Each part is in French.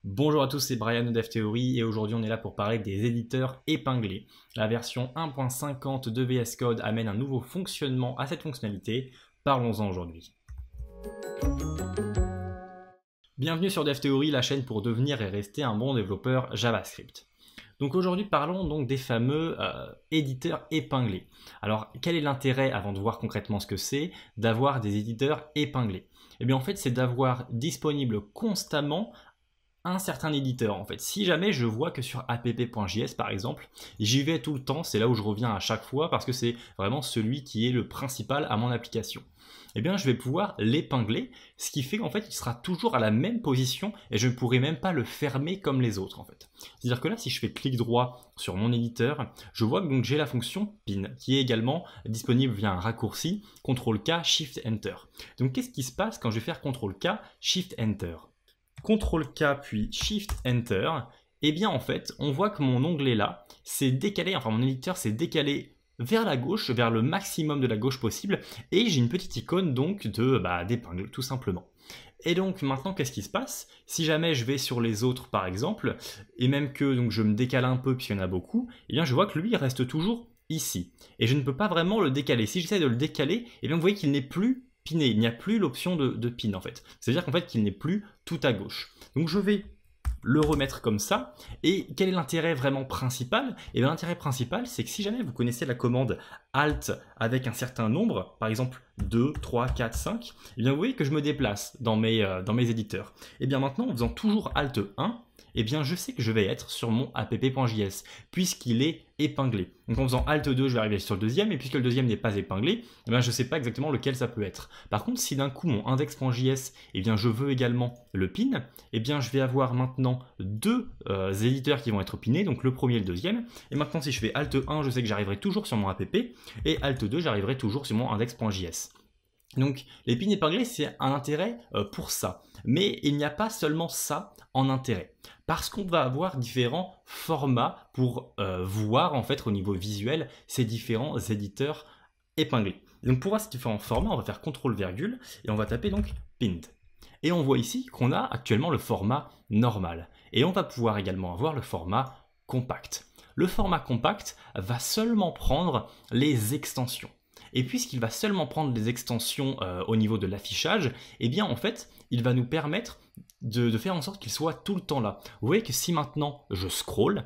Bonjour à tous, c'est Brian de DevTheory et aujourd'hui on est là pour parler des éditeurs épinglés. La version 1.50 de VS Code amène un nouveau fonctionnement à cette fonctionnalité. Parlons-en aujourd'hui. Bienvenue sur DevTheory, la chaîne pour devenir et rester un bon développeur JavaScript. Donc aujourd'hui parlons donc des fameux éditeurs épinglés. Alors quel est l'intérêt, avant de voir concrètement ce que c'est, d'avoir des éditeurs épinglés? Eh bien en fait c'est d'avoir disponible constamment un certain éditeur en fait. Si jamais je vois que sur app.js par exemple, j'y vais tout le temps, c'est là où je reviens à chaque fois parce que c'est vraiment celui qui est le principal à mon application. Eh bien je vais pouvoir l'épingler, ce qui fait qu'en fait il sera toujours à la même position et je ne pourrai même pas le fermer comme les autres en fait. C'est-à-dire que là si je fais clic droit sur mon éditeur, je vois que donc j'ai la fonction pin qui est également disponible via un raccourci CTRL-K, Shift-Enter. Donc qu'est-ce qui se passe quand je vais faire CTRL-K, Shift-Enter? CTRL-K puis Shift-Enter, et bien en fait, on voit que mon onglet là s'est décalé, enfin mon éditeur s'est décalé vers la gauche, vers le maximum de la gauche possible, et j'ai une petite icône donc d'épingle, tout simplement. Et donc maintenant, qu'est-ce qui se passe? Si jamais je vais sur les autres par exemple, et même que donc, je me décale un peu puisqu'il y en a beaucoup, et bien je vois que lui il reste toujours ici. Et je ne peux pas vraiment le décaler. Si j'essaie de le décaler, et bien vous voyez qu'il n'est plus piné, il n'y a plus l'option de pin en fait. C'est-à-dire qu'en fait qu'il n'est plus tout à gauche. Donc je vais le remettre comme ça. Et quel est l'intérêt vraiment principal? Et bien l'intérêt principal, c'est que si jamais vous connaissez la commande Alt avec un certain nombre, par exemple 2, 3, 4, 5, et bien vous voyez que je me déplace dans mes éditeurs. Et bien maintenant, en faisant toujours Alt 1, eh bien je sais que je vais être sur mon app.js, puisqu'il est épinglé. Donc en faisant Alt 2, je vais arriver sur le deuxième, et puisque le deuxième n'est pas épinglé, eh bien je ne sais pas exactement lequel ça peut être. Par contre, si d'un coup mon index.js, eh bien je veux également le pin, eh bien je vais avoir maintenant deux éditeurs qui vont être pinés, donc le premier et le deuxième. Et maintenant si je fais Alt 1, je sais que j'arriverai toujours sur mon app, et Alt 2, j'arriverai toujours sur mon index.js. Donc les pins épinglés, c'est un intérêt pour ça. Mais il n'y a pas seulement ça en intérêt. Parce qu'on va avoir différents formats pour voir en fait au niveau visuel ces différents éditeurs épinglés. Et donc pour voir ces différents formats, on va faire CTRL virgule et on va taper donc pinned. Et on voit ici qu'on a actuellement le format normal. Et on va pouvoir également avoir le format compact. Le format compact va seulement prendre les extensions. Et puisqu'il va seulement prendre des extensions au niveau de l'affichage, eh bien en fait, il va nous permettre de faire en sorte qu'il soit tout le temps là. Vous voyez que si maintenant je scroll,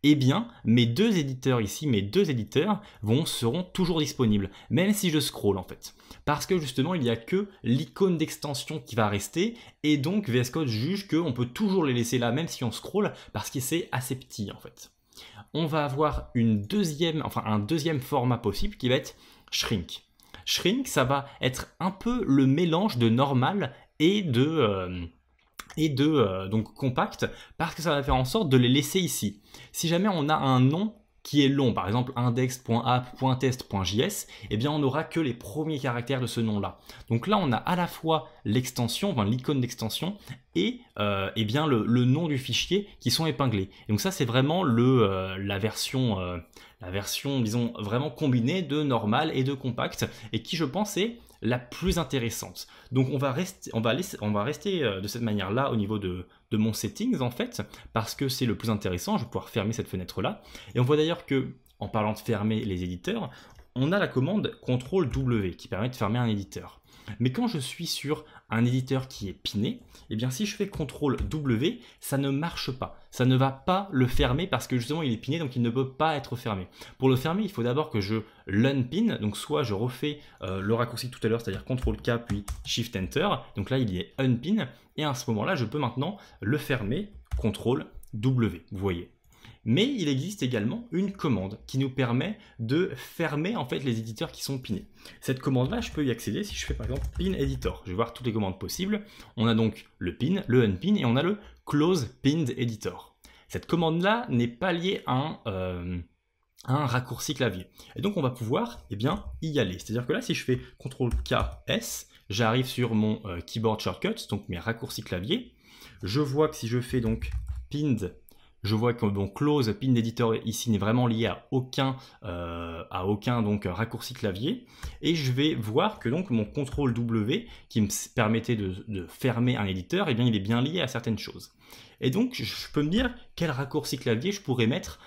eh bien mes deux éditeurs ici, mes deux éditeurs seront toujours disponibles, même si je scroll en fait. Parce que justement, il n'y a que l'icône d'extension qui va rester, et donc VS Code juge qu'on peut toujours les laisser là, même si on scroll, parce que c'est assez petit en fait. On va avoir un deuxième format possible qui va être Shrink. Shrink, ça va être un peu le mélange de normal et donc compact, parce que ça va faire en sorte de les laisser ici. Si jamais on a un nom qui est long, par exemple index.app.test.js, eh bien on n'aura que les premiers caractères de ce nom-là. Donc là, on a à la fois l'extension, enfin l'icône d'extension, et eh bien le nom du fichier qui sont épinglés. Et donc ça, c'est vraiment la version, disons, vraiment combinée de normal et de compact, et qui, je pense, est la plus intéressante. Donc on va rester de cette manière-là au niveau de mon settings en fait, parce que c'est le plus intéressant. Je vais pouvoir fermer cette fenêtre-là. Et on voit d'ailleurs que, en parlant de fermer les éditeurs, on a la commande CTRL-W qui permet de fermer un éditeur. Mais quand je suis sur un éditeur qui est piné, eh bien si je fais CTRL-W, ça ne marche pas. Ça ne va pas le fermer parce que justement il est piné, donc il ne peut pas être fermé. Pour le fermer, il faut d'abord que je l'unpin, donc soit je refais le raccourci tout à l'heure, c'est-à-dire CTRL-K puis Shift-Enter, donc là il est unpin, et à ce moment-là, je peux maintenant le fermer, CTRL-W, vous voyez. Mais il existe également une commande qui nous permet de fermer en fait les éditeurs qui sont pinés. Cette commande-là, je peux y accéder si je fais par exemple pin editor. Je vais voir toutes les commandes possibles. On a donc le pin, le unpin et on a le close pinned editor. Cette commande-là n'est pas liée à un raccourci clavier. Et donc on va pouvoir y aller. C'est-à-dire que là, si je fais CTRL-K-S, j'arrive sur mon keyboard shortcut, donc mes raccourcis clavier. Je vois que si je fais donc pinned Je vois que donc close pin editor ici n'est vraiment lié à aucun donc raccourci clavier. Et je vais voir que donc mon CTRL W qui me permettait de fermer un éditeur, eh bien il est bien lié à certaines choses. Et donc je peux me dire quel raccourci clavier je pourrais mettre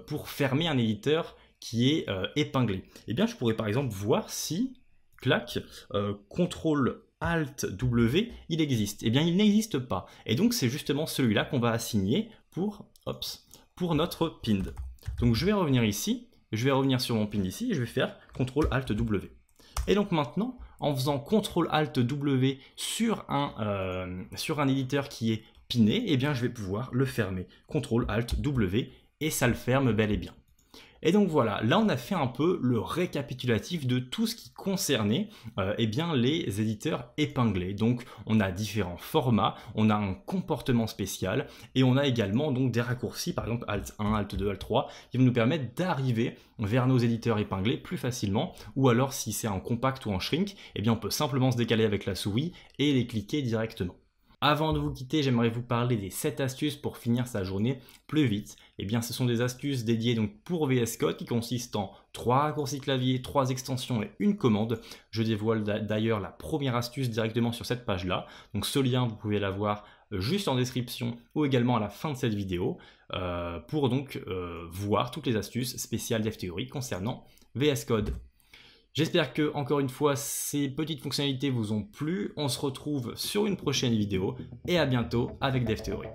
pour fermer un éditeur qui est épinglé. Eh bien je pourrais par exemple voir si, clac, CTRL Alt W, il existe. Eh bien, il n'existe pas. Et donc, c'est justement celui-là qu'on va assigner pour notre pinned. Donc, je vais revenir ici, je vais revenir sur mon pinned ici, et je vais faire CTRL Alt W. Et donc maintenant, en faisant CTRL Alt W sur un éditeur qui est pinné, eh bien, je vais pouvoir le fermer. CTRL Alt W, et ça le ferme bel et bien. Et donc voilà, là on a fait un peu le récapitulatif de tout ce qui concernait eh bien, les éditeurs épinglés. Donc on a différents formats, on a un comportement spécial et on a également donc des raccourcis, par exemple Alt 1, Alt 2, Alt 3, qui vont nous permettre d'arriver vers nos éditeurs épinglés plus facilement, ou alors si c'est en compact ou en shrink, eh bien on peut simplement se décaler avec la souris et les cliquer directement. Avant de vous quitter, j'aimerais vous parler des 7 astuces pour finir sa journée plus vite. Eh bien, ce sont des astuces dédiées donc pour VS Code qui consistent en 3 raccourcis clavier, 3 extensions et une commande. Je dévoile d'ailleurs la première astuce directement sur cette page-là. Donc ce lien, vous pouvez l'avoir juste en description ou également à la fin de cette vidéo pour donc voir toutes les astuces spéciales DevTheory concernant VS Code. J'espère que, encore une fois, ces petites fonctionnalités vous ont plu. On se retrouve sur une prochaine vidéo et à bientôt avec DevTheory.